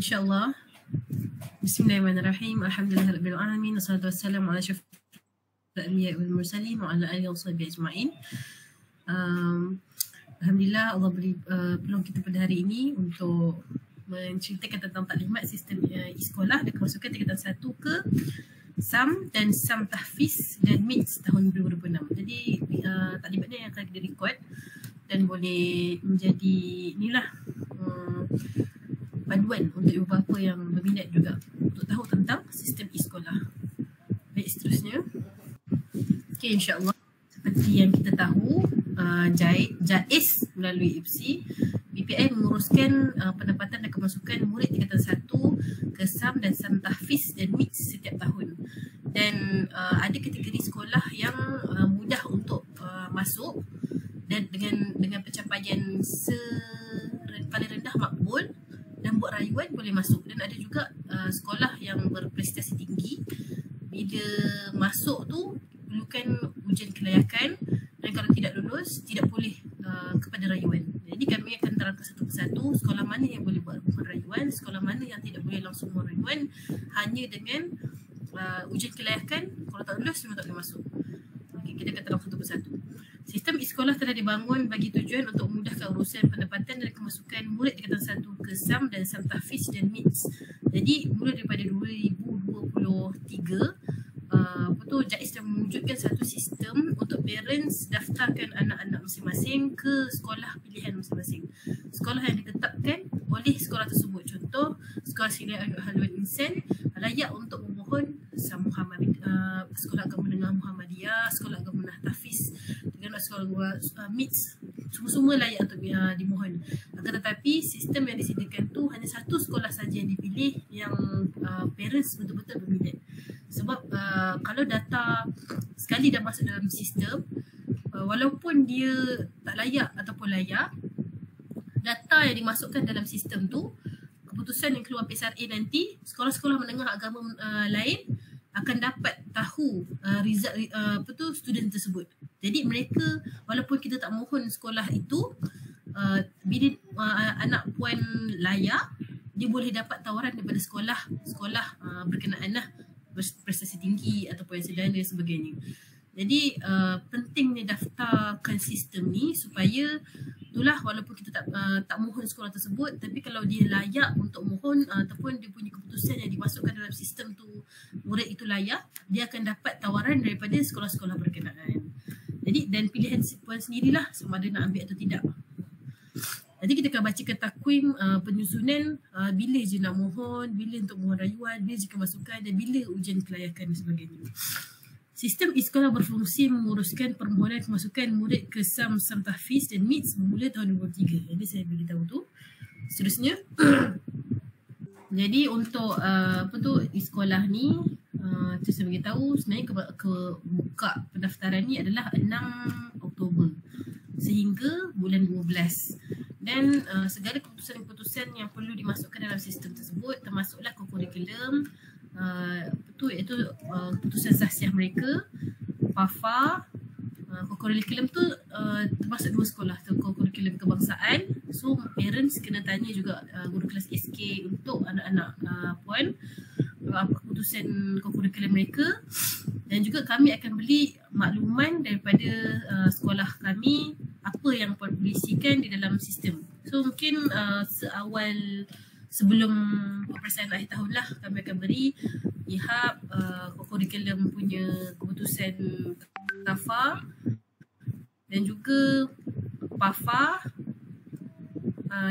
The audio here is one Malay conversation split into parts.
InsyaAllah. Bismillahirrahmanirrahim. Alhamdulillahirabbil alamin. Wassalatu wassalamu ala asyrafil anbiya'i wal mursalin wa ala alihi washabihi ajma'in. Alhamdulillah Allah beri peluang kita pada hari ini untuk menceritakan tentang taklimat sistem sekolah dan kemasukan tingkatan 1 ke SAM dan SAM Tahfiz dan MITS tahun 2026. Jadi taklimatnya yang akan kita record dan boleh menjadi inilah panduan untuk ibu bapa yang berminat juga untuk tahu tentang sistem sekolah. Baik, seterusnya. Okey, insya-Allah seperti yang kita tahu, JAIS melalui IPSI, BPI menguruskan pendapatan dan kemasukan murid tingkatan 1 ke SAM dan SAM Tahfiz dan MITS setiap tahun. Dan ada kategori sekolah yang mudah untuk masuk dan dengan pencapaian paling rendah makbul dan buat rayuan boleh masuk. Dan ada juga sekolah yang berprestasi tinggi, bila masuk tu perlukan ujian kelayakan dan kalau tidak lulus tidak boleh kepada rayuan. Jadi kami akan terangkan satu persatu sekolah mana yang boleh buat rayuan, sekolah mana yang tidak boleh langsung buat rayuan hanya dengan ujian kelayakan. Kalau tak lulus memang tak boleh masuk. Okay, kita akan terangkan satu persatu. Sistem sekolah telah dibangun bagi tujuan untuk memudahkan urusan pendapatan dan kemasukan murid tingkatan 1 ke SAM dan SAM Tahfiz dan MITS. Jadi mula daripada 2023 JAIS telah mewujudkan satu sistem untuk parents daftarkan anak-anak masing-masing ke sekolah pilihan masing-masing. Sekolah yang ditetapkan oleh sekolah tersebut. Contoh, Sekolah Syariah Al-Haluan Insan layak untuk memohon Sekolah Agama Menengah Muhammadiyah, Sekolah Agama Menengah Tahfiz dengan sekolah MITS, semua layak untuk dimohon. Akan tetapi sistem yang disediakan tu hanya satu sekolah saja yang dipilih yang parents betul-betul berminat. Sebab kalau data sekali dah masuk dalam sistem, walaupun dia tak layak ataupun layak, data yang dimasukkan dalam sistem tu, keputusan yang keluar PSRA nanti, sekolah-sekolah menengah agama lain akan dapat tahu result student tersebut. Jadi mereka, walaupun kita tak mohon sekolah itu, bila anak puan layak, dia boleh dapat tawaran daripada sekolah berkenaan lah, prestasi tinggi ataupun yang sederhana dan sebagainya. Jadi pentingnya daftarkan sistem ni supaya itulah, walaupun kita tak mohon sekolah tersebut, tapi kalau dia layak untuk mohon ataupun dia punya keputusan yang dimasukkan dalam sistem tu, murid itu layak, dia akan dapat tawaran daripada sekolah-sekolah berkenaan. Jadi dan pilihan puan sendirilah sama ada nak ambil atau tidak. Nanti kita akan bacakan takwim penyusunan bila je nak mohon, bila untuk mohon rayuan, bila je kemasukan dan bila ujian kelayakan dan sebagainya. Sistem sekolah berfungsi menguruskan permohonan kemasukan murid ke SAM, SAM Tahfiz dan MITS bermula tahun 2003. Jadi saya beritahu tu. Seterusnya, jadi untuk sekolah ni, saya beritahu sebenarnya buka pendaftaran ni adalah 6 Oktober sehingga bulan 12. Dan segala keputusan-keputusan yang perlu dimasukkan dalam sistem tersebut termasuklah kurikulum, iaitu keputusan sahsiah mereka, PAFA. Kurikulum tu termasuk 2 sekolah tu, kurikulum kebangsaan. So parents kena tanya juga guru kelas SK untuk anak-anak puan apa keputusan kurikulum mereka. Dan juga kami akan beli makluman daripada sekolah kami apa yang dipolisikan di dalam sistem. So mungkin sebelum peperiksaan akhir tahun lah kami akan beri lihat kurikulum punya keputusan TAFA dan juga PAFA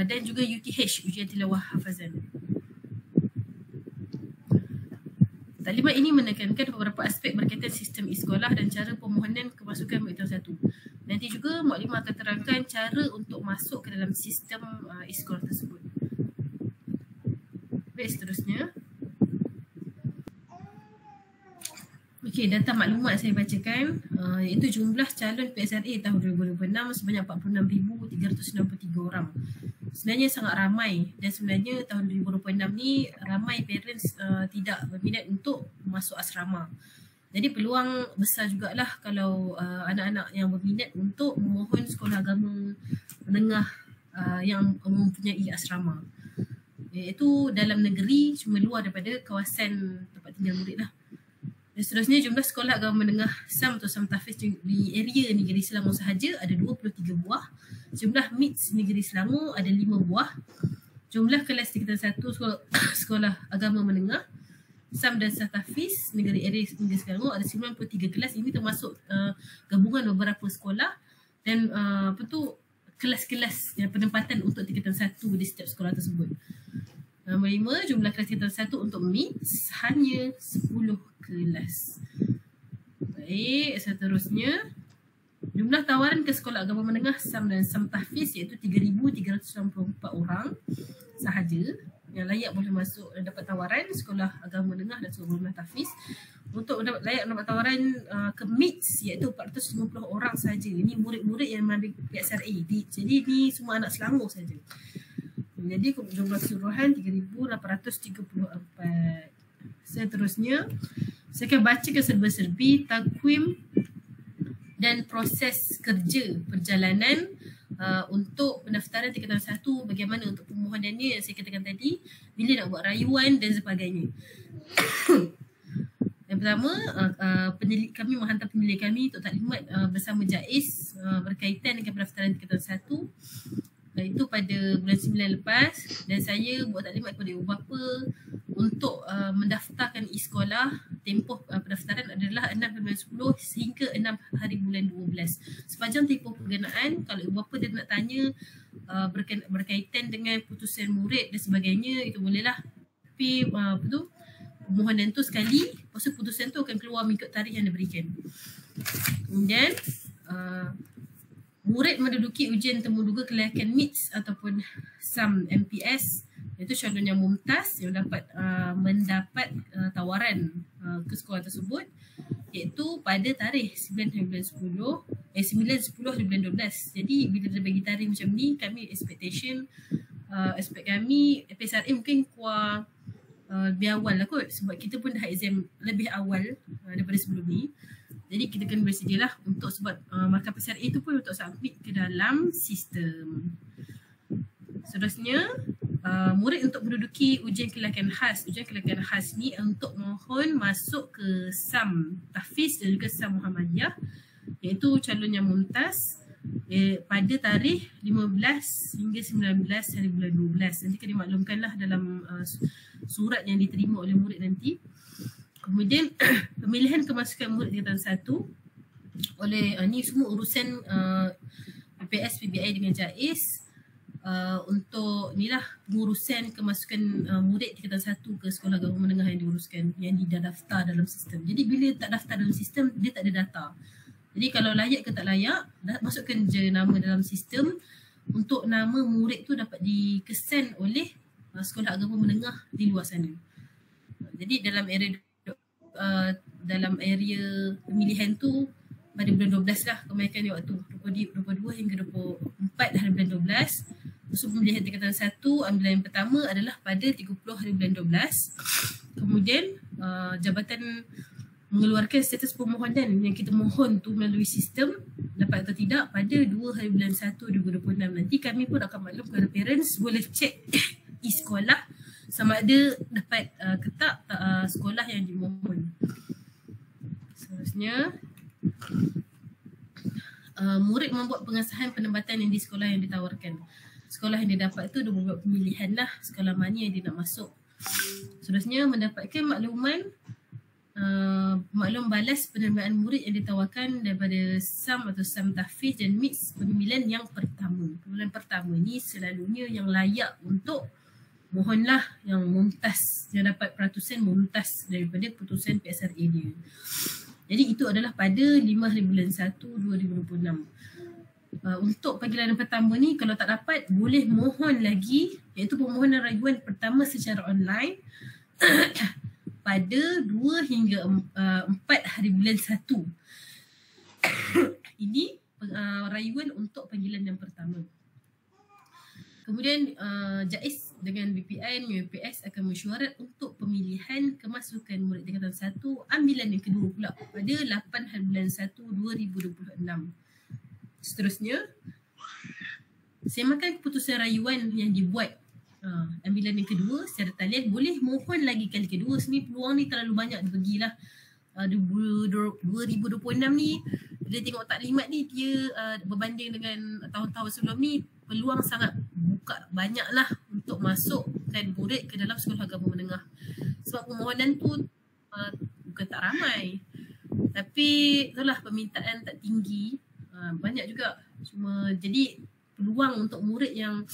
dan juga UTH, ujian tilawah hafazan. Taklimat ini menekankan beberapa aspek berkaitan sistem sekolah dan cara pemohonan kemasukan murid tahun 1. Nanti juga muklimah akan terangkan cara untuk masuk ke dalam sistem sekolah tersebut. Baik, seterusnya. Okey, data maklumat saya bacakan, iaitu jumlah calon PSRA tahun 2026 sebanyak 46,363 orang. Sebenarnya sangat ramai dan sebenarnya tahun 2026 ni ramai parents tidak berminat untuk masuk asrama. Jadi peluang besar jugalah kalau anak-anak yang berminat untuk memohon sekolah agama menengah yang mempunyai asrama. iaitu dalam negeri cuma luar daripada kawasan tempat tinggal murid lah. Dan seterusnya jumlah sekolah agama menengah SAM atau SAM Tahfiz di area Negeri Selangor sahaja ada 23 buah. Jumlah MITS Negeri Selangor ada 5 buah. Jumlah kelas tingkatan 1 sekolah agama menengah SAM dan SAM Tahfiz negeri area Negeri Selangor ada 93 kelas. Ini termasuk gabungan beberapa sekolah dan kelas-kelas penempatan untuk tingkatan 1 di setiap sekolah tersebut. Nombor 5, jumlah kelas tingkatan 1 untuk MITS hanya 10 kelas. Baik, seterusnya jumlah tawaran ke sekolah agama menengah SAM dan SAM Tahfiz iaitu 3,394 orang sahaja yang layak boleh masuk dan dapat tawaran sekolah agama menengah dan sekolah menengah tahfiz. Untuk layak mendapat tawaran ke MITS iaitu 450 orang sahaja. Ini murid-murid yang mengambil PSRA. Jadi ini semua anak Selangor saja. Jadi jumlah keseluruhan 3,834. Seterusnya saya akan bacakan serba-serbi takwim dan proses kerja perjalanan untuk pendaftaran tingkatan 1, bagaimana untuk permohonannya yang saya katakan tadi, bila nak buat rayuan dan sebagainya. Yang pertama, kami menghantar penyelidik kami untuk taklimat bersama JAIS berkaitan dengan pendaftaran tingkatan 1 itu pada bulan 9 lepas, dan saya buat taklimat kepada ibu bapa untuk mendaftarkan e-sekolah. Tempoh pendaftaran adalah 6 bulan 10 sehingga 6 hari bulan 12. Sepanjang tempoh perkenaan, kalau ibu bapa dia nak tanya berkaitan dengan putusan murid dan sebagainya, itu bolehlah. Tapi permohonan tu sekali, lepas tu putusan tu akan keluar mengikut tarikh yang diberikan. Kemudian murid menduduki ujian temuduga kelayakan MITS ataupun SAM MPS, iaitu calon yang mumtaz yang dapat mendapat tawaran ke sekolah tersebut, iaitu pada tarikh 9/10 9/10/2012. Jadi bila dia bagi tarikh macam ni, kami expect kami PSRA mungkin keluar lebih awal lah kot, sebab kita pun dah exam lebih awal daripada sebelum ni. Jadi kita kena bersedialah untuk, sebab markah PSRA itu pun untuk submit ke dalam sistem. Seterusnya, murid untuk menduduki ujian kelayakan khas. Ujian kelayakan khas ni untuk mohon masuk ke SAM Tahfiz dan juga SAM Muhammadiyah, iaitu calon yang mumtaz pada tarikh 15 hingga 19 hari bulan 12. Nanti kena dimaklumkanlah dalam surat yang diterima oleh murid nanti. Kemudian pemilihan kemasukan murid tingkatan 1 oleh ni semua urusan PPS, PBI dengan JAIS untuk inilah pengurusan kemasukan murid tingkatan 1 ke sekolah agama menengah yang diuruskan, yang dah daftar dalam sistem. Jadi bila tak daftar dalam sistem, dia tak ada data. Jadi kalau layak ke tak layak, masukkan je nama dalam sistem untuk nama murid tu dapat dikesan oleh sekolah agama menengah di luar sana. Jadi dalam area pemilihan tu pada bulan 12 lah, kebanyakan dia waktu 22 hingga 24 hari bulan 12. Lepas pemilihan tingkatan 1, ambilan yang pertama adalah pada 30 hari bulan 12. Kemudian jabatan mengeluarkan status permohonan yang kita mohon tu melalui sistem, dapat atau tidak pada 2 hari bulan 1 2026. Nanti kami pun akan maklum kepada parents, boleh cek e-sekolah sama ada dapat ke tak sekolah yang dimohon. Seterusnya, murid membuat pengesahan penempatan yang di sekolah yang ditawarkan. Sekolah yang dia dapat tu dia membuat pemilihan lah sekolah mana yang dia nak masuk. Seterusnya, mendapatkan maklum balas penerimaan murid yang ditawarkan daripada SAM atau SAM Tahfiz dan MITS pemilihan yang pertama. Pemilihan pertama ni selalunya yang layak untuk mohonlah yang mumtaz, yang dapat peratusan mumtaz daripada putusan PSRA dia. Jadi itu adalah pada 5 hari bulan 1 2026. Untuk panggilan yang pertama ni, kalau tak dapat boleh mohon lagi, iaitu permohonan rayuan pertama secara online pada 2 hingga 4 hari bulan 1. Ini rayuan untuk panggilan yang pertama. Kemudian JAIS dengan BPN, UPS akan mesyuarat untuk pemilihan kemasukan murid tingkatan 1 ambilan yang kedua pula pada 8 hari bulan 1 2026. Seterusnya, semakan keputusan rayuan yang dibuat ambilan yang kedua secara talian boleh mohon lagi kali kedua. Sebenarnya peluang ni terlalu banyak dibagilah. 2026 ni dia tengok taklimat ni dia berbanding dengan tahun-tahun sebelum ni peluang sangat buka banyak lah untuk masukkan murid ke dalam sekolah agama menengah. Sebab permohonan tu bukan tak ramai, tapi itulah permintaan tak tinggi, banyak juga. Cuma jadi peluang untuk murid yang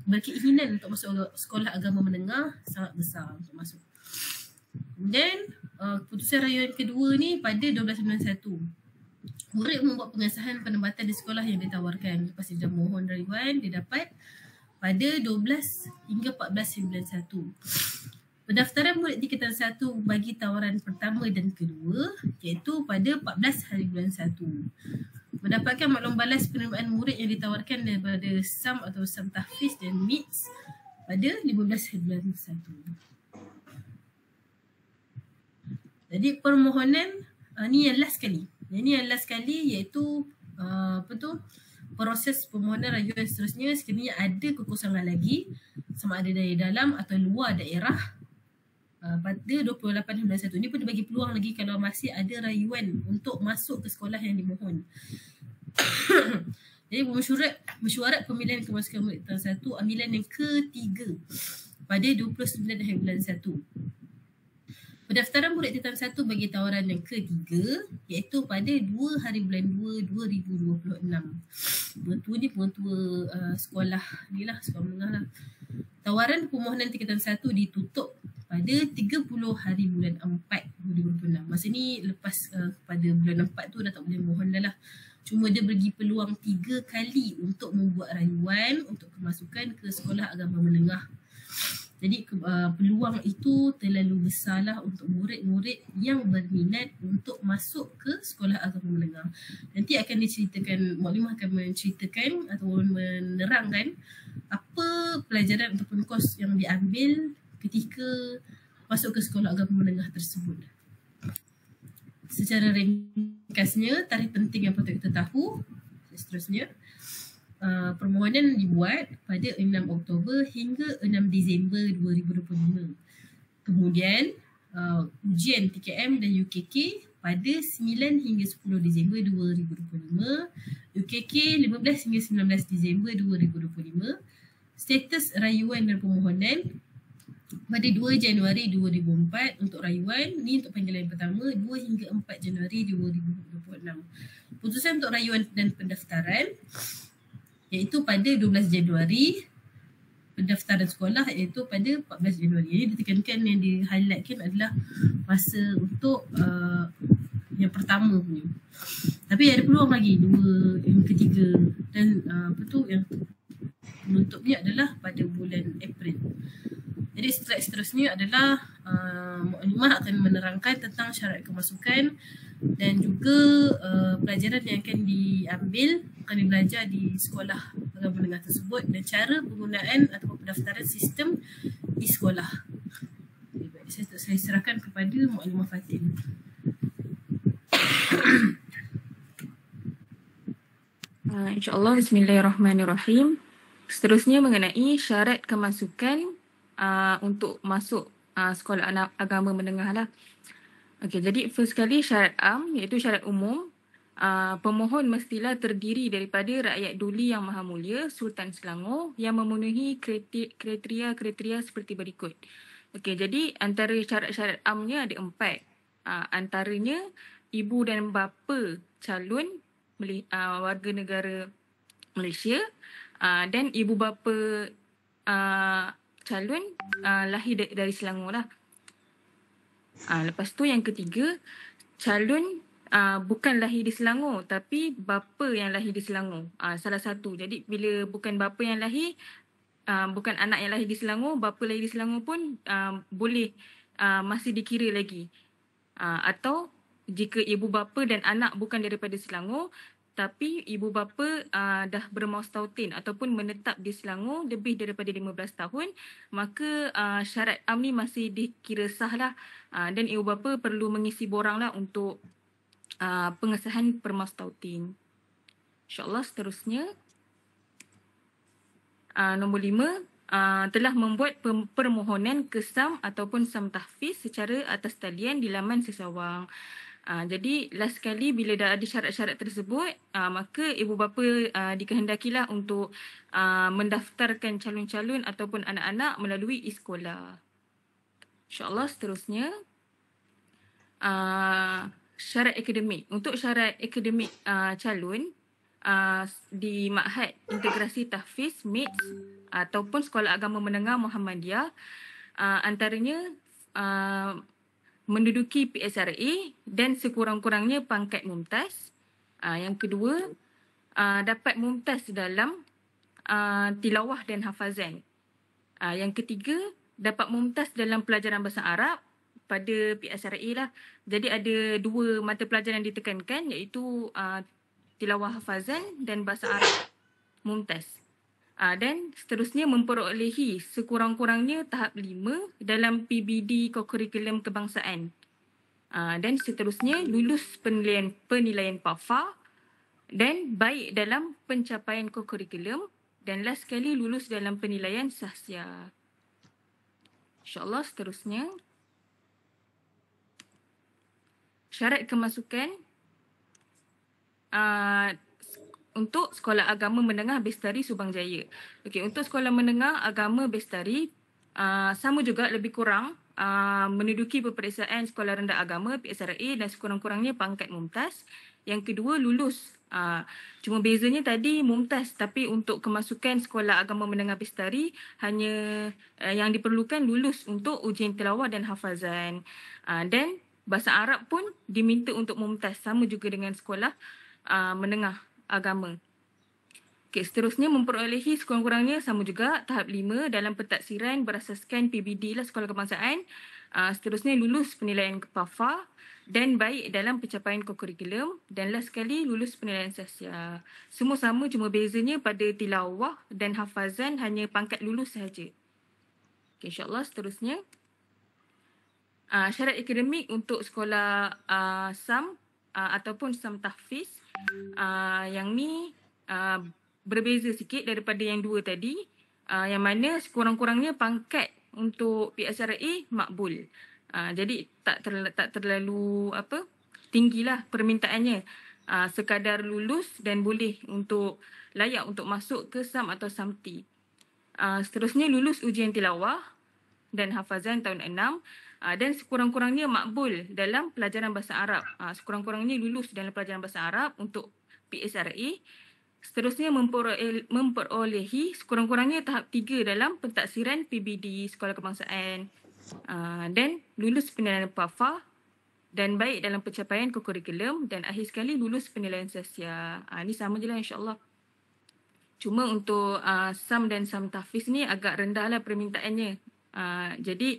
berkeinginan untuk masuk sekolah agama menengah sangat besar untuk masuk. Kemudian keputusan rayuan kedua ni pada 1291. Murid membuat pengesahan penempatan di sekolah yang ditawarkan. Lepas dia dah mohon rayuan, dia dapat pada 12 hingga 1491. Pendaftaran murid tingkatan 1 bagi tawaran pertama dan kedua iaitu pada 14 hari bulan 1. Mendapatkan maklum balas penerimaan murid yang ditawarkan daripada SAM atau SAM Tahfiz dan MITS pada 15 hari bulan 1. Jadi permohonan ni yang last kali. Ini yang last kali iaitu proses permohonan rayuan seterusnya sekiranya ada kekosongan lagi sama ada dari dalam atau luar daerah pada 28 bulan 1. Ini pun bagi peluang lagi kalau masih ada rayuan untuk masuk ke sekolah yang dimohon. Jadi mesyuarat pemilihan kemasukan murid tahun 1 ambilan yang ketiga pada 29 hari bulan 1. Pendaftaran murid tingkatan 1 bagi tawaran yang ketiga iaitu pada 2 hari bulan 2 2026. Pengetua ni pengetua sekolah ni lah, sekolah menengah lah. Tawaran permohonan tingkatan 1 ditutup pada 30 hari bulan 4 2026. Masa ni lepas pada bulan 4 tu dah tak boleh mohon dah lah. Cuma dia bagi peluang 3 kali untuk membuat rayuan untuk kemasukan ke sekolah agama menengah. Jadi peluang itu terlalu besarlah untuk murid-murid yang berminat untuk masuk ke sekolah agama menengah. Nanti akan diceritakan, Muklimah akan menceritakan atau menerangkan apa pelajaran ataupun kos yang diambil ketika masuk ke sekolah agama menengah tersebut. Secara ringkasnya, tarikh penting yang patut kita tahu seterusnya. Permohonan dibuat pada 6 Oktober hingga 6 Disember 2025. Kemudian ujian TKM dan UKK pada 9 hingga 10 Disember 2025. UKK 15 hingga 19 Disember 2025. Status rayuan dan permohonan pada 2 Januari 2004 untuk rayuan. Ni untuk panggilan pertama 2 hingga 4 Januari 2026. Putusan untuk rayuan dan pendaftaran iaitu pada 12 Januari, pendaftaran sekolah iaitu pada 14 Januari. Ini ditekankan yang di-highlightkan adalah masa untuk yang pertama punya. Tapi ada peluang lagi yang ketiga dan yang penutupnya adalah pada bulan April. Jadi slide seterusnya adalah Muklimah akan menerangkan tentang syarat kemasukan dan juga pelajaran yang akan diambil, akan belajar di sekolah agama menengah tersebut dan cara penggunaan atau pendaftaran sistem di sekolah. Saya serahkan kepada Muklimah Fatin. InsyaAllah, bismillahirrahmanirrahim. Seterusnya mengenai syarat kemasukan untuk masuk sekolah agama menengah lah. Okey, jadi first kali syarat am iaitu syarat umum. Pemohon mestilah terdiri daripada rakyat duli yang maha mulia Sultan Selangor yang memenuhi kriteria seperti berikut. Okey, jadi antara syarat-syarat amnya ada 4. Antaranya ibu dan bapa calon warga negara Malaysia dan ibu bapa calon lahir dari Selangor lah. Lepas tu yang ketiga, calon bukan lahir di Selangor tapi bapa yang lahir di Selangor. Salah satu. Jadi bila bukan bapa yang lahir, bukan anak yang lahir di Selangor, bapa lahir di Selangor pun boleh masih dikira lagi. Atau jika ibu bapa dan anak bukan daripada Selangor tapi ibu bapa dah bermaustautin ataupun menetap di Selangor lebih daripada 15 tahun, maka syarat am ni masih dikira sah lah. Dan ibu bapa perlu mengisi borang lah untuk pengesahan permaustautin. InsyaAllah seterusnya. Nombor 5, telah membuat permohonan ke SAM ataupun SAM tahfiz secara atas talian di laman sesawang. Jadi last sekali bila dah ada syarat-syarat tersebut, maka ibu bapa dikehendakilah untuk mendaftarkan calon-calon ataupun anak-anak melalui e-sekolah. InsyaAllah seterusnya, syarat akademik. Untuk syarat akademik calon di Ma'had Integrasi Tahfiz MITS ataupun Sekolah Agama Menengah Muhammadiyah, antaranya menduduki PSRA dan sekurang-kurangnya pangkat mumtaz. Yang kedua, dapat mumtaz dalam tilawah dan hafazan. Yang ketiga, dapat mumtaz dalam pelajaran bahasa Arab pada PSRA lah. Jadi ada 2 mata pelajaran yang ditekankan, iaitu tilawah hafazan dan bahasa Arab mumtaz. Dan seterusnya memperolehi sekurang-kurangnya tahap 5 dalam PBD Kokurikulum Kebangsaan. Dan seterusnya lulus penilaian PAFA dan baik dalam pencapaian kokurikulum, dan last sekali lulus dalam penilaian sahsia. InsyaAllah seterusnya, syarat kemasukan untuk Sekolah Agama Menengah Bestari Subang Jaya. Okey, untuk Sekolah Menengah Agama Bestari, sama juga lebih kurang menduduki peperiksaan Sekolah Rendah Agama PSRA dan sekurang-kurangnya pangkat mumtaz. Yang kedua, lulus. Cuma bezanya tadi mumtaz, tapi untuk kemasukan Sekolah Agama Menengah Bestari hanya yang diperlukan lulus untuk ujian tilawah dan hafazan. Dan bahasa Arab pun diminta untuk mumtaz, sama juga dengan Sekolah Menengah Agama. Okay, seterusnya memperolehi sekurang-kurangnya sama juga tahap 5 dalam pentaksiran berasaskan PBD lah Sekolah Kebangsaan. Seterusnya lulus penilaian PAFA dan baik dalam pencapaian kokurikulum, dan last sekali lulus penilaian sahsia. Semua sama, cuma bezanya pada tilawah dan hafazan hanya pangkat lulus sahaja. Okay, insyaAllah seterusnya, syarat akademik untuk sekolah SAM ataupun SAM tahfiz, yang ni berbeza sikit daripada yang 2 tadi, yang mana sekurang-kurangnya pangkat untuk PSRA makbul. Jadi tak terlalu tinggilah permintaannya. Sekadar lulus dan boleh untuk layak untuk masuk ke SAM atau SAMTI. Seterusnya lulus ujian tilawah dan hafazan tahun 6 dan sekurang-kurangnya makbul dalam pelajaran bahasa Arab. Sekurang-kurangnya lulus dalam pelajaran bahasa Arab untuk PSRA. Seterusnya memperolehi sekurang-kurangnya tahap 3 dalam pentaksiran PBD Sekolah Kebangsaan, dan lulus penilaian PAFA dan baik dalam pencapaian kokurikulum, dan akhir sekali lulus penilaian sahsia. Ini sama je lah insyaAllah. Cuma untuk SAM dan SAM tahfiz ni agak rendah lah permintaannya. Jadi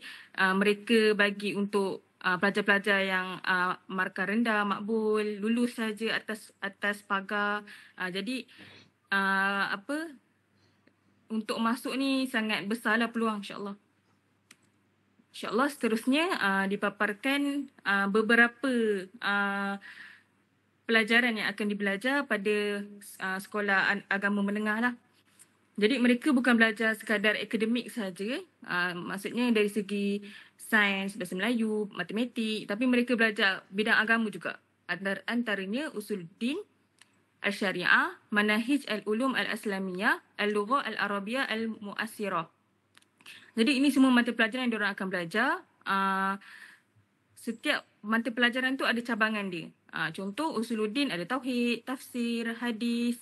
mereka bagi untuk pelajar-pelajar yang markah rendah, makbul, lulus saja atas pagar. Jadi untuk masuk ni sangat besarlah peluang insyaAllah. InsyaAllah seterusnya dipaparkan beberapa pelajaran yang akan dibelajar pada sekolah agama menengah lah. Jadi mereka bukan belajar sekadar akademik sahaja, maksudnya dari segi sains, bahasa Melayu, matematik, tapi mereka belajar bidang agama juga. Antaranya Usuluddin, Al-Syariah, Manahij Al-Ulum Al-Islamiyah, Al-Lughah Al-Arabiyah Al-Mu'assirah. Jadi ini semua mata pelajaran yang diorang akan belajar. Setiap mata pelajaran tu ada cabangan dia. Contoh Usuluddin ada Tauhid, Tafsir, Hadis.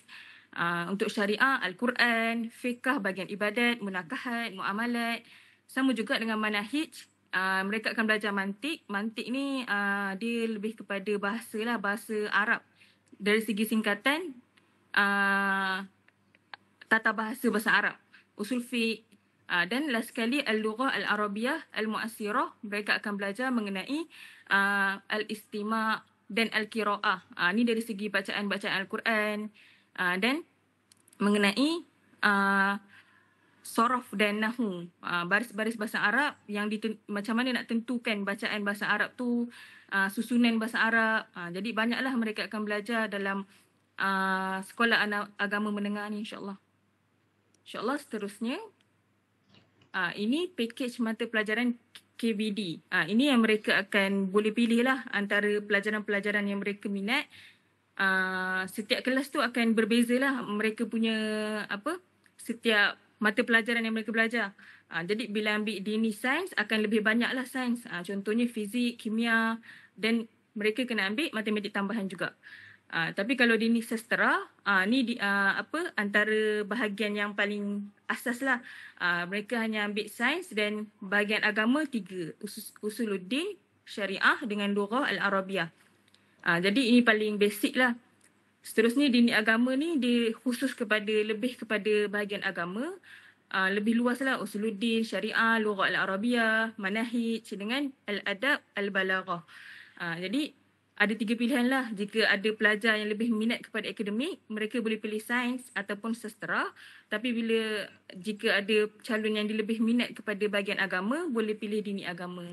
Untuk Syariah, Al-Quran, Fiqh, bahagian ibadat, Munakahat, Muamalat. Sama juga dengan Manahij. Mereka akan belajar mantik. Mantik ni dia lebih kepada bahasa lah, bahasa Arab. Dari segi singkatan, tata bahasa Arab. Usul fiqh. Dan last sekali Al-Lughah Al-Arabiyah Al-Mu'assirah. Mereka akan belajar mengenai Al-Istima' dan Al-Qira'ah. Ni dari segi bacaan-bacaan Al-Quran. Dan mengenai sorof dan nahu, baris-baris bahasa Arab yang macam mana nak tentukan bacaan bahasa Arab tu, susunan bahasa Arab. Jadi banyaklah mereka akan belajar dalam sekolah agama menengah ni insyaAllah. InsyaAllah seterusnya, Ini package mata pelajaran KBD. Ini yang mereka akan boleh pilih lah antara pelajaran-pelajaran yang mereka minat. Setiap kelas tu akan berbeza lah mereka punya setiap mata pelajaran yang mereka belajar. Jadi bila ambil dini sains akan lebih banyak lah sains. Contohnya fizik, kimia dan mereka kena ambil matematik tambahan juga. Tapi kalau dini sastera, ni antara bahagian yang paling asas lah. Mereka hanya ambil sains dan bahagian agama 3. Usuluddin, syariah dengan lughah al-arabiyah. Jadi ini paling basic lah. Seterusnya dini agama ni dia khusus lebih kepada bahagian agama. Lebih luas lah usuluddin, syariah, lughah al-arabiyah, manahij dengan al-adab, al-balaghah. Jadi ada 3 pilihan lah. Jika ada pelajar yang lebih minat kepada akademik, mereka boleh pilih sains ataupun sastera. Tapi jika ada calon yang lebih minat kepada bahagian agama, boleh pilih dini agama.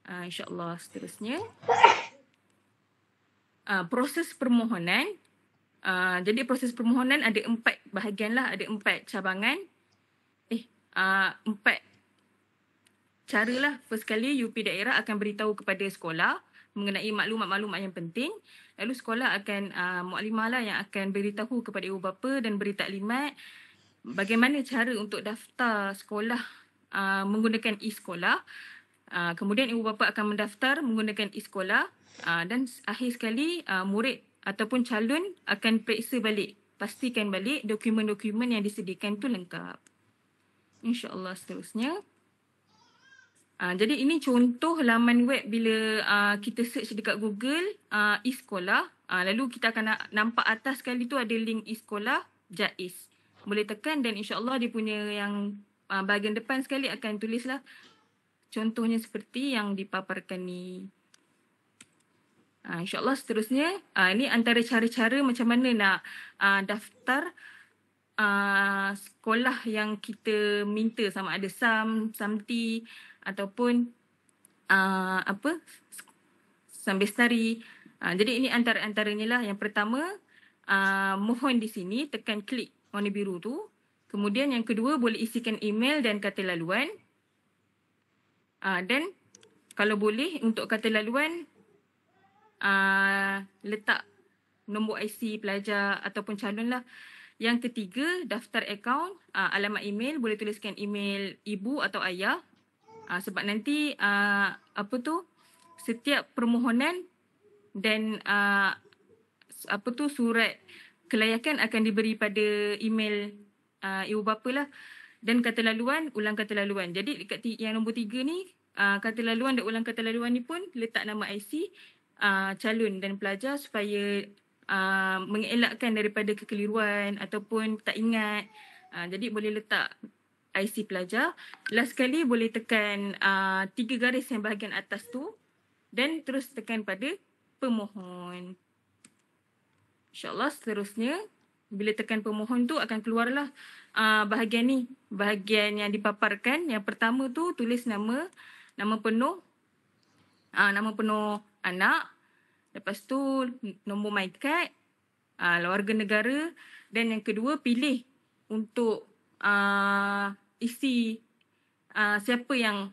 InsyaAllah seterusnya. Proses permohonan. Jadi proses permohonan ada 4 bahagian lah. Ada 4 cabangan. 4 cara lah. First kali UP daerah akan beritahu kepada sekolah mengenai maklumat-maklumat yang penting. Lalu sekolah akan muaklimah lah yang akan beritahu kepada ibu bapa dan beri taklimat bagaimana cara untuk daftar sekolah menggunakan e-sekolah. Kemudian ibu bapa akan mendaftar menggunakan e-sekolah dan akhir sekali murid ataupun calon akan periksa balik, pastikan balik dokumen-dokumen yang disediakan tu lengkap. InsyaAllah seterusnya. Jadi ini contoh laman web bila kita search dekat Google e-sekolah. Lalu kita akan nampak atas sekali tu ada link e-sekolah JAIS. Boleh tekan dan insyaAllah dia punya yang bahagian depan sekali akan tulislah contohnya seperti yang dipaparkan ni. InsyaAllah seterusnya. Ini antara cara-cara macam mana nak daftar sekolah yang kita minta, sama ada SAM, SAMTI ataupun Sambestari. Jadi ini antaranya lah. Yang pertama, mohon di sini tekan klik warna biru tu. Kemudian yang kedua, boleh isikan email dan kata laluan. Dan kalau boleh untuk kata laluan, letak nombor IC pelajar ataupun calon lah. Yang ketiga, daftar akaun, alamat email, boleh tuliskan email ibu atau ayah. Sebab nanti setiap permohonan dan surat kelayakan akan diberi pada email ibu bapa lah. Dan kata laluan, ulang kata laluan. Jadi dekat yang nombor 3 ni, kata laluan dan ulang kata laluan ni pun letak nama IC calon dan pelajar supaya mengelakkan daripada kekeliruan ataupun tak ingat. Jadi boleh letak IC pelajar. Last sekali boleh tekan 3 garis yang bahagian atas tu dan terus tekan pada pemohon. InsyaAllah seterusnya bila tekan pemohon tu akan keluarlah bahagian ni. Bahagian yang dipaparkan. Yang pertama tu tulis nama penuh. Nama penuh anak. Lepas tu nombor MyKad, warga negara dan yang kedua pilih untuk isi siapa yang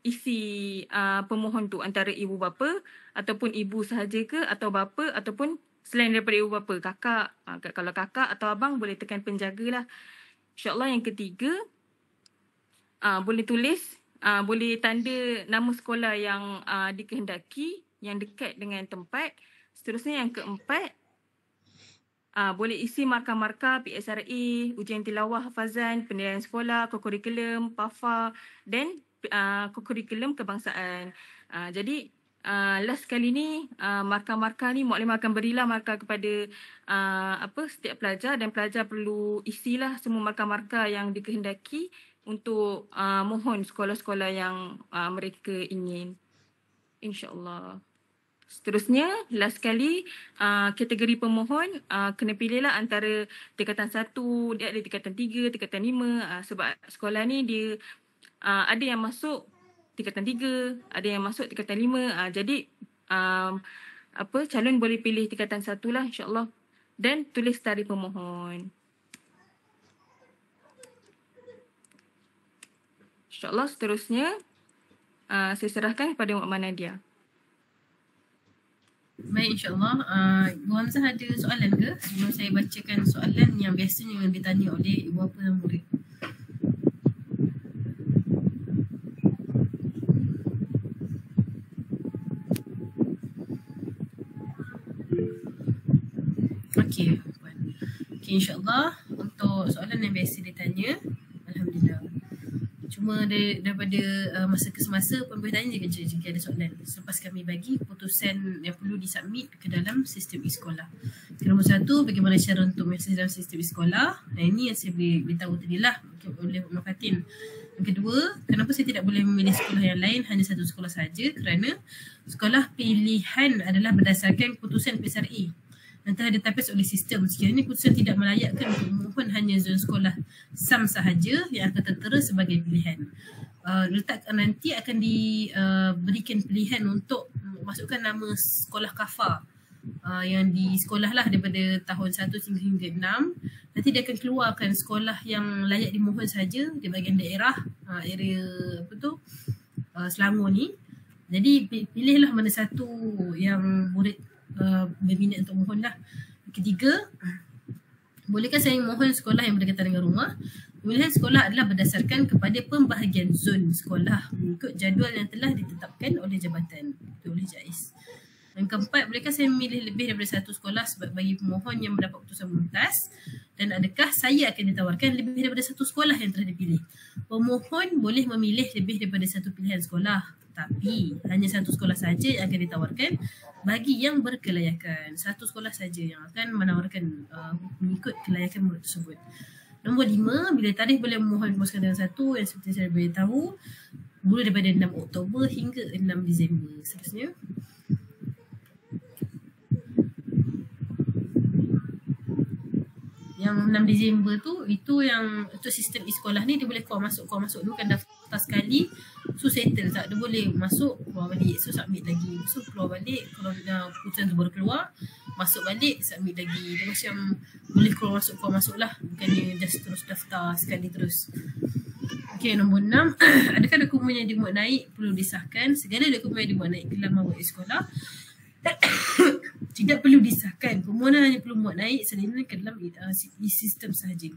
isi pemohon tu, antara ibu bapa ataupun ibu sahaja ke atau bapa ataupun selain daripada ibu bapa, kakak. Kalau kakak atau abang boleh tekan penjaga lah. InsyaAllah yang ketiga boleh tulis, boleh tanda nama sekolah yang dikehendaki yang dekat dengan tempat. Seterusnya yang keempat, boleh isi markah-markah PSRA, ujian tilawah hafazan, penilaian sekolah, kokurikulum, PAFA dan kokurikulum kebangsaan. Jadi last kali ni markah-markah ni muaklimah akan berilah markah kepada setiap pelajar dan pelajar perlu isilah semua markah-markah yang dikehendaki untuk mohon sekolah-sekolah yang mereka ingin. InsyaAllah. Seterusnya, last kali kategori pemohon kena pilihlah antara tingkatan 1, dia ada tingkatan 3, tingkatan 5. Sebab sekolah ni dia ada yang masuk tingkatan 3, ada yang masuk tingkatan 5. Jadi calon boleh pilih tingkatan 1 lah insyaAllah. Dan tulis tarikh pemohon. InsyaAllah seterusnya saya serahkan kepada Mak Nadia. Baik, insyaAllah. Ibu Hamzah ada soalan ke? Sebelum saya bacakan soalan yang biasanya ditanya oleh ibu bapa dan murid. Okey, insyaAllah untuk soalan yang biasa ditanya, Alhamdulillah. Cuma daripada masa ke semasa pun boleh tanya jika ada soalan selepas kami bagi keputusan yang perlu disubmit ke dalam sistem e-sekolah. Nombor satu, bagaimana cara untuk mengakses dalam sistem e-sekolah. Ini yang saya beritahu tadi lah oleh Mak Fatin. Yang kedua, kenapa saya tidak boleh memilih sekolah yang lain, hanya satu sekolah saja? Kerana sekolah pilihan adalah berdasarkan keputusan PSRA yang telah ditetapkan oleh sistem. Sekiranya keputusan tidak melayakkan untuk memohon hanya zon sekolah SAM sahaja yang akan tertera sebagai pilihan. Nanti akan diberikan pilihan untuk masukkan nama sekolah kafa yang di sekolah lah daripada tahun 1 hingga 6. Nanti dia akan keluarkan sekolah yang layak dimohon saja di bahagian daerah, area Selangor ni. Jadi pilihlah mana satu yang murid berminat untuk mohon lah. Ketiga, bolehkah saya mohon sekolah yang berdekatan dengan rumah? Pemilihan sekolah adalah berdasarkan kepada pembahagian zon sekolah mengikut jadual yang telah ditetapkan oleh jabatan, oleh JAIS. Yang keempat, bolehkah saya memilih lebih daripada satu sekolah bagi pemohon yang mendapat keputusan mumtaz? Dan adakah saya akan ditawarkan lebih daripada satu sekolah yang telah dipilih? Pemohon boleh memilih lebih daripada satu pilihan sekolah, tapi hanya satu sekolah saja yang akan ditawarkan bagi yang berkelayakan. Satu sekolah saja yang akan menawarkan mengikut kelayakan murid tersebut. Nombor 5, bila tarikh boleh memohon memuaskan dengan satu yang seperti saya beritahu, mula daripada 6 Oktober hingga 6 Disember. Seterusnya, yang 6 Disember tu, itu yang untuk sistem e-sekolah ni dia boleh keluar masuk dulu kan, daftar sekali, so settle tak, dia boleh masuk keluar balik, so submit lagi, so keluar balik, kalau keputusan tu baru keluar, masuk balik, submit lagi. Dia macam boleh keluar masuk lah, bukannya just terus daftar sekali terus. Okey, nombor 6, adakah dokumen yang dimuat naik perlu disahkan? Segala dokumen yang dimuat naik ke dalam awak e-sekolah tidak perlu disahkan. Permohonan hanya perlu muat naik salinan ke dalam sistem sahaja.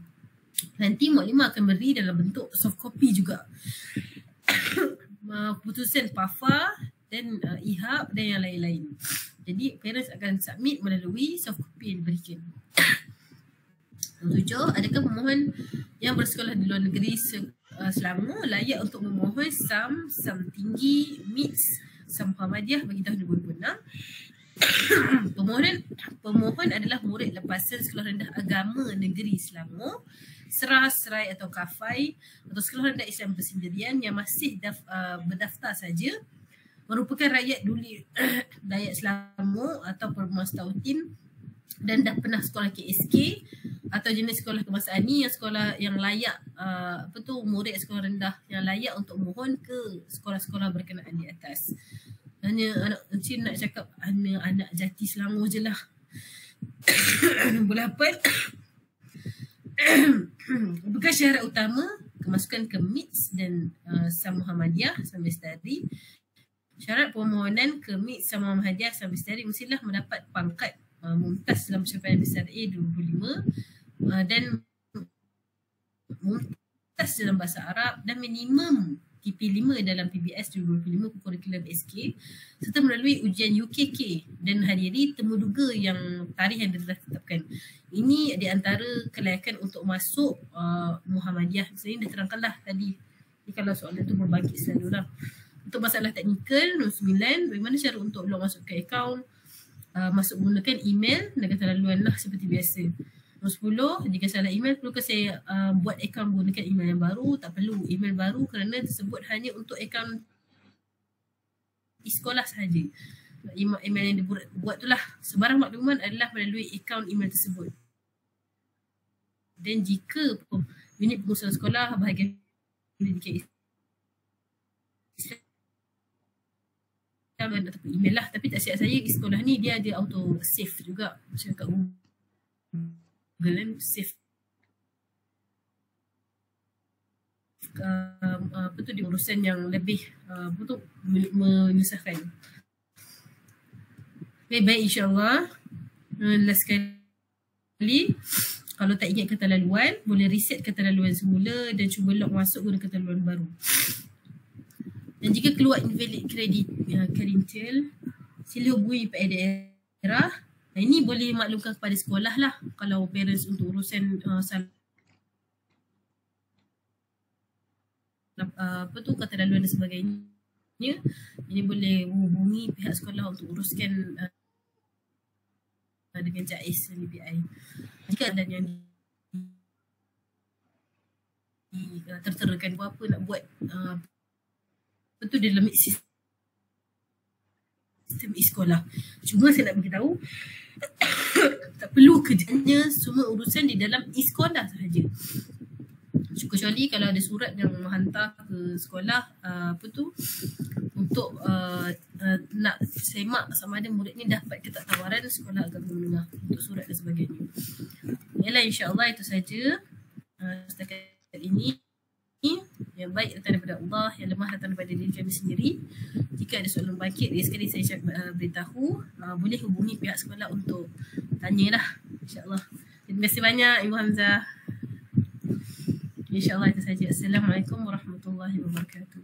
Nanti Mu'allimah akan beri dalam bentuk soft copy juga keputusan PAFA dan IHAB dan yang lain-lain. Jadi parents akan submit melalui soft copy yang diberikan. Nombor 7, adakah pemohon yang bersekolah di luar negeri Selangor layak untuk memohon SAM tinggi, MITS, SAM Muhammadiyah bagi tahun 2026? Pemohon adalah murid lepasan sekolah rendah agama negeri Selangor, Seras, Serai atau Kafai atau sekolah rendah Islam bersendirian yang masih berdaftar saja, merupakan rakyat duli Dayak Selangor atau Permuas Tautin dan dah pernah sekolah KSK atau jenis sekolah kebangsaan ni, yang sekolah yang layak murid sekolah rendah yang layak untuk mohon ke sekolah-sekolah berkenaan di atas. Hanya anak Encik nak cakap anak jati Selangor je lah. Nombor 8, bukan syarat utama kemasukan ke MITS dan SAM Muhammadiyah SAM Bestari. Syarat permohonan ke MITS SAM Muhammadiyah SAM Bestari mestilah mendapat pangkat mumtaz dalam pencapaian PSRA 2005 dan mumtaz dalam bahasa Arab dan minimum TP5 dalam PBS 2025 kurikulum SK serta melalui ujian UKK dan hadiri temuduga yang tarikh yang telah ditetapkan. Ini di antara kelayakan untuk masuk Muhammadiyah. Saya dah terangkanlah tadi. Jadi kalau soalan tu berbangkit selalu lah. Untuk masalah teknikal, nombor 9, bagaimana cara untuk log masuk ke akaun? Masuk menggunakan email dan kata laluan lah seperti biasa. Nombor 10, jika salah email, perlukah saya buat akaun menggunakan email yang baru? Tak perlu email baru kerana tersebut hanya untuk akaun e-sekolah sahaja. Email yang dibuat tu lah. Sebarang makluman adalah melalui akaun email tersebut. Dan jika unit pengurusan sekolah bahagian pendidikan Islam ataupun email lah, tapi tak siap saya e-sekolah ni dia ada auto save juga macam kat Google save di urusan yang lebih menyusahkan. Okay, baik, insyaAllah. Last sekali, kalau tak ingat kata laluan, boleh reset kata laluan semula dan cuba log masuk guna kata laluan baru. Dan jika keluar invalid credential, sila hubungi PI daerah. Ini boleh maklumkan kepada sekolah lah kalau parents untuk urusan kata laluan dan sebagainya. Ini boleh hubungi pihak sekolah untuk uruskan dengan JAIS dan DPI. Jika ada yang terterakan apa nak buat dalam sistem e-sekolah. Cuma saya nak beritahu tak perlu kerjanya semua urusan di dalam e-sekolah sahaja. Kecuali kalau ada surat yang menghantar ke sekolah untuk nak semak sama ada murid ni dapat ke tak tawaran sekolah agama menengah untuk surat dan sebagainya. Yalah, insyaAllah itu saja setakat ini. Yang baik datang daripada Allah, yang lemah datang daripada diri kami sendiri. Jika ada soalan bangkit, sekali saya beritahu, boleh hubungi pihak sekolah untuk tanyalah, insyaAllah. Terima kasih banyak Ibu Hamzah. InsyaAllah itu saja. Assalamualaikum warahmatullahi wabarakatuh.